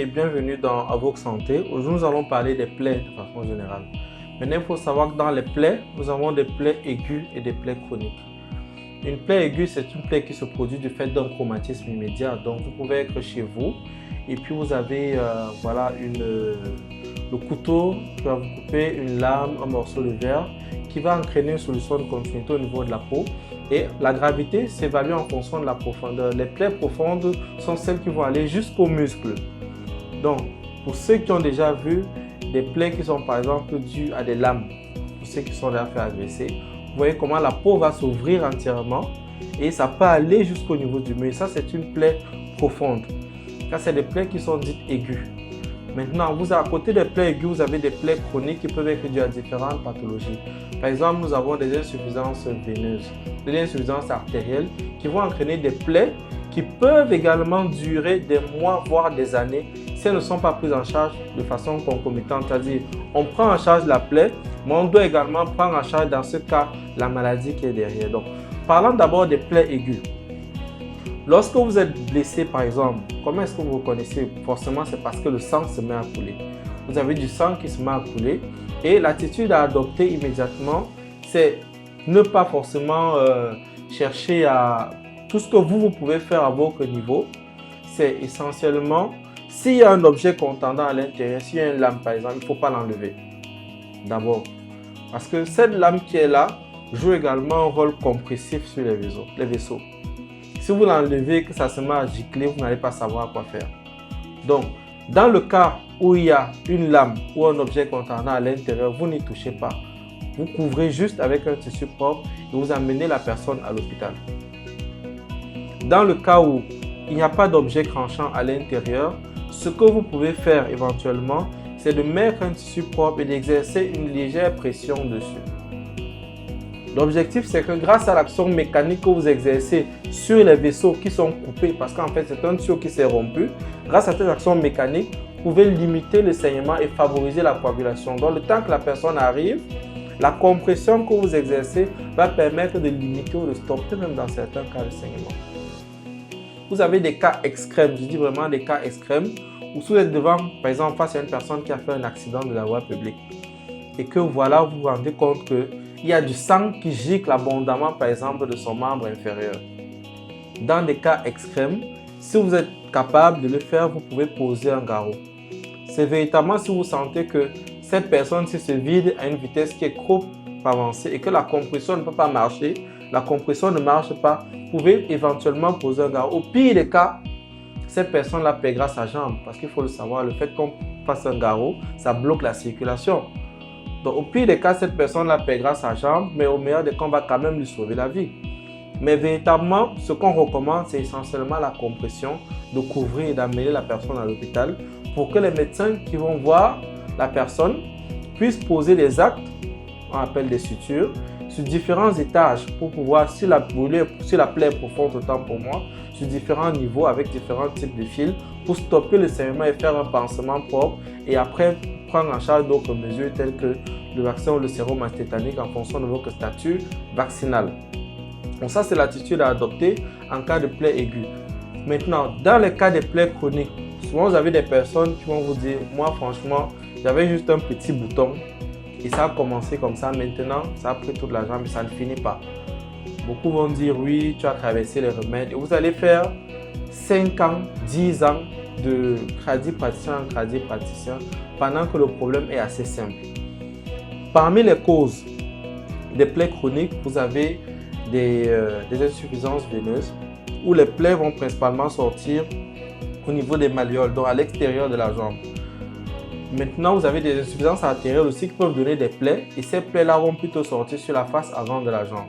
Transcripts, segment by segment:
et bienvenue dans Avoc Santé. Aujourd'hui, nous allons parler des plaies de façon générale. Maintenant, il faut savoir que dans les plaies, nous avons des plaies aiguës et des plaies chroniques. Une plaie aiguë, c'est une plaie qui se produit du fait d'un traumatisme immédiat. Donc, vous pouvez être chez vous et puis vous avez le couteau qui va vous couper une lame, un morceau de verre qui va entraîner une solution de continuité au niveau de la peau. Et la gravité s'évalue en fonction de la profondeur. Les plaies profondes sont celles qui vont aller jusqu'aux muscles. Donc, pour ceux qui ont déjà vu des plaies qui sont par exemple dues à des lames, pour ceux qui sont déjà fait agresser, vous voyez comment la peau va s'ouvrir entièrement et ça peut aller jusqu'au niveau du muscle. Ça, c'est une plaie profonde. Ça, c'est des plaies qui sont dites aiguës. Maintenant, à côté des plaies aiguës, vous avez des plaies chroniques qui peuvent être dues à différentes pathologies. Par exemple, nous avons des insuffisances veineuses, des insuffisances artérielles qui vont entraîner des plaies qui peuvent également durer des mois, voire des années, si elles ne sont pas prises en charge de façon concomitante. C'est-à-dire, on prend en charge la plaie, mais on doit également prendre en charge, dans ce cas, la maladie qui est derrière. Donc, parlons d'abord des plaies aiguës. Lorsque vous êtes blessé, par exemple, comment est-ce que vous reconnaissez? Forcément, c'est parce que le sang se met à couler. Vous avez du sang qui se met à couler et l'attitude à adopter immédiatement, c'est ne pas forcément chercher à... Tout ce que vous pouvez faire à votre niveau, c'est essentiellement, s'il y a un objet contendant à l'intérieur, s'il y a une lame par exemple, il ne faut pas l'enlever. D'abord, parce que cette lame qui est là joue également un rôle compressif sur les vaisseaux. Si vous l'enlevez, que ça se met à gicler, vous n'allez pas savoir quoi faire. Donc, dans le cas où il y a une lame ou un objet contendant à l'intérieur, vous n'y touchez pas. Vous couvrez juste avec un tissu propre et vous amenez la personne à l'hôpital. Dans le cas où il n'y a pas d'objet tranchant à l'intérieur, ce que vous pouvez faire éventuellement, c'est de mettre un tissu propre et d'exercer une légère pression dessus. L'objectif, c'est que grâce à l'action mécanique que vous exercez sur les vaisseaux qui sont coupés, parce qu'en fait, c'est un tuyau qui s'est rompu, grâce à cette action mécanique, vous pouvez limiter le saignement et favoriser la coagulation. Donc, le temps que la personne arrive, la compression que vous exercez va permettre de limiter ou de stopper même dans certains cas le saignement. Vous avez des cas extrêmes, je dis vraiment des cas extrêmes, où vous êtes devant, par exemple, face à une personne qui a fait un accident de la voie publique et que voilà, vous vous rendez compte qu'il y a du sang qui gicle abondamment, par exemple, de son membre inférieur. Dans des cas extrêmes, si vous êtes capable de le faire, vous pouvez poser un garrot. C'est véritablement si vous sentez que cette personne se vide à une vitesse qui est trop avancée et que la compression ne peut pas marcher, la compression ne marche pas, vous pouvez éventuellement poser un garrot. Au pire des cas, cette personne-là perdra sa jambe parce qu'il faut le savoir, le fait qu'on fasse un garrot, ça bloque la circulation. Donc, au pire des cas, cette personne-là perdra sa jambe, mais au meilleur des cas, on va quand même lui sauver la vie. Mais véritablement, ce qu'on recommande, c'est essentiellement la compression, de couvrir et d'amener la personne à l'hôpital pour que les médecins qui vont voir la personne puissent poser des actes, on appelle des sutures, sur différents étages pour pouvoir, si la plaie est profonde, autant pour moi, sur différents niveaux avec différents types de fils pour stopper le saignement et faire un pansement propre et après prendre en charge d'autres mesures telles que le vaccin ou le sérum antitétanique en fonction de votre statut vaccinal. Donc ça, c'est l'attitude à adopter en cas de plaie aiguë. Maintenant, dans les cas des plaies chroniques, souvent vous avez des personnes qui vont vous dire, moi franchement, j'avais juste un petit bouton et ça a commencé comme ça. Maintenant, ça a pris toute la jambe et ça ne finit pas. Beaucoup vont dire, oui, tu as traversé les remèdes et vous allez faire 5 ans, 10 ans de tradipraticien en tradipraticien pendant que le problème est assez simple. Parmi les causes des plaies chroniques, vous avez des insuffisances veineuses où les plaies vont principalement sortir au niveau des malléoles, donc à l'extérieur de la jambe. Maintenant, vous avez des insuffisances artérielles aussi qui peuvent donner des plaies et ces plaies-là vont plutôt sortir sur la face avant de la jambe.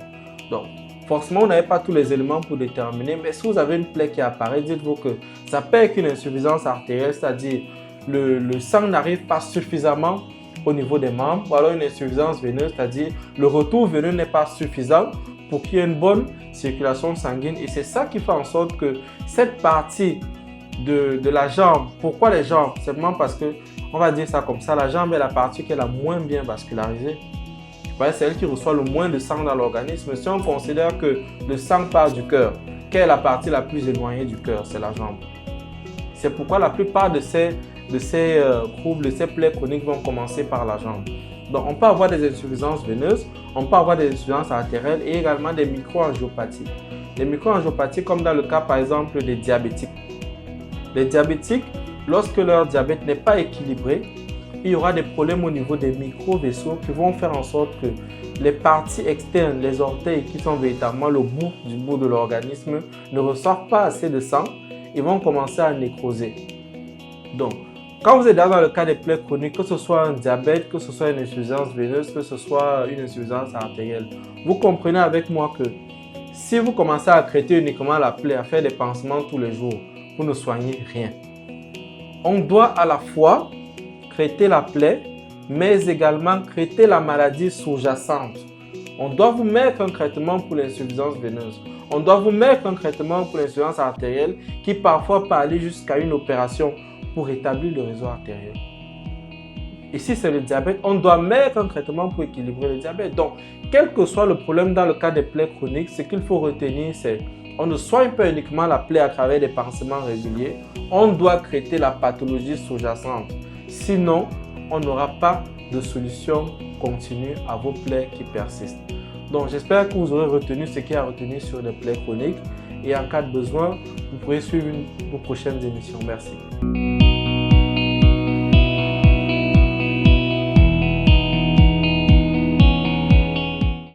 Donc, forcément, vous n'avez pas tous les éléments pour déterminer, mais si vous avez une plaie qui apparaît, dites-vous que ça peut être une insuffisance artérielle, c'est-à-dire le sang n'arrive pas suffisamment au niveau des membres, ou alors une insuffisance veineuse, c'est-à-dire le retour veineux n'est pas suffisant pour qu'il y ait une bonne circulation sanguine. Et c'est ça qui fait en sorte que cette partie de la jambe, pourquoi les jambes? Simplement parce que, on va dire ça comme ça, la jambe est la partie qui est la moins bien vascularisée. C'est elle qui reçoit le moins de sang dans l'organisme. Si on considère que le sang part du cœur, quelle est la partie la plus éloignée du cœur? C'est la jambe. C'est pourquoi la plupart de ces troubles, de ces plaies chroniques vont commencer par la jambe. Donc, on peut avoir des insuffisances veineuses, on peut avoir des insuffisances artérielles et également des microangiopathies. Les microangiopathies, comme dans le cas par exemple des diabétiques. Les diabétiques, lorsque leur diabète n'est pas équilibré, il y aura des problèmes au niveau des micro-vaisseaux qui vont faire en sorte que les parties externes, les orteils qui sont véritablement le bout de l'organisme, ne reçoivent pas assez de sang et vont commencer à nécroser. Donc, quand vous êtes dans le cas des plaies chroniques, que ce soit un diabète, que ce soit une insuffisance veineuse, que ce soit une insuffisance artérielle, vous comprenez avec moi que si vous commencez à traiter uniquement la plaie, à faire des pansements tous les jours, vous ne soignez rien. On doit à la fois traiter la plaie, mais également traiter la maladie sous-jacente. On doit vous mettre un traitement pour l'insuffisance veineuse. On doit vous mettre un traitement pour l'insuffisance artérielle qui parfois peut aller jusqu'à une opération pour rétablir le réseau artériel. Et si c'est le diabète, on doit mettre un traitement pour équilibrer le diabète. Donc, quel que soit le problème dans le cas des plaies chroniques, ce qu'il faut retenir, c'est on ne soigne pas uniquement la plaie à travers des pansements réguliers, on doit traiter la pathologie sous-jacente. Sinon, on n'aura pas de solution continue à vos plaies qui persistent. Donc, j'espère que vous aurez retenu ce qu'il y a retenu sur les plaies chroniques et en cas de besoin, vous pourrez suivre nos prochaines émissions. Merci.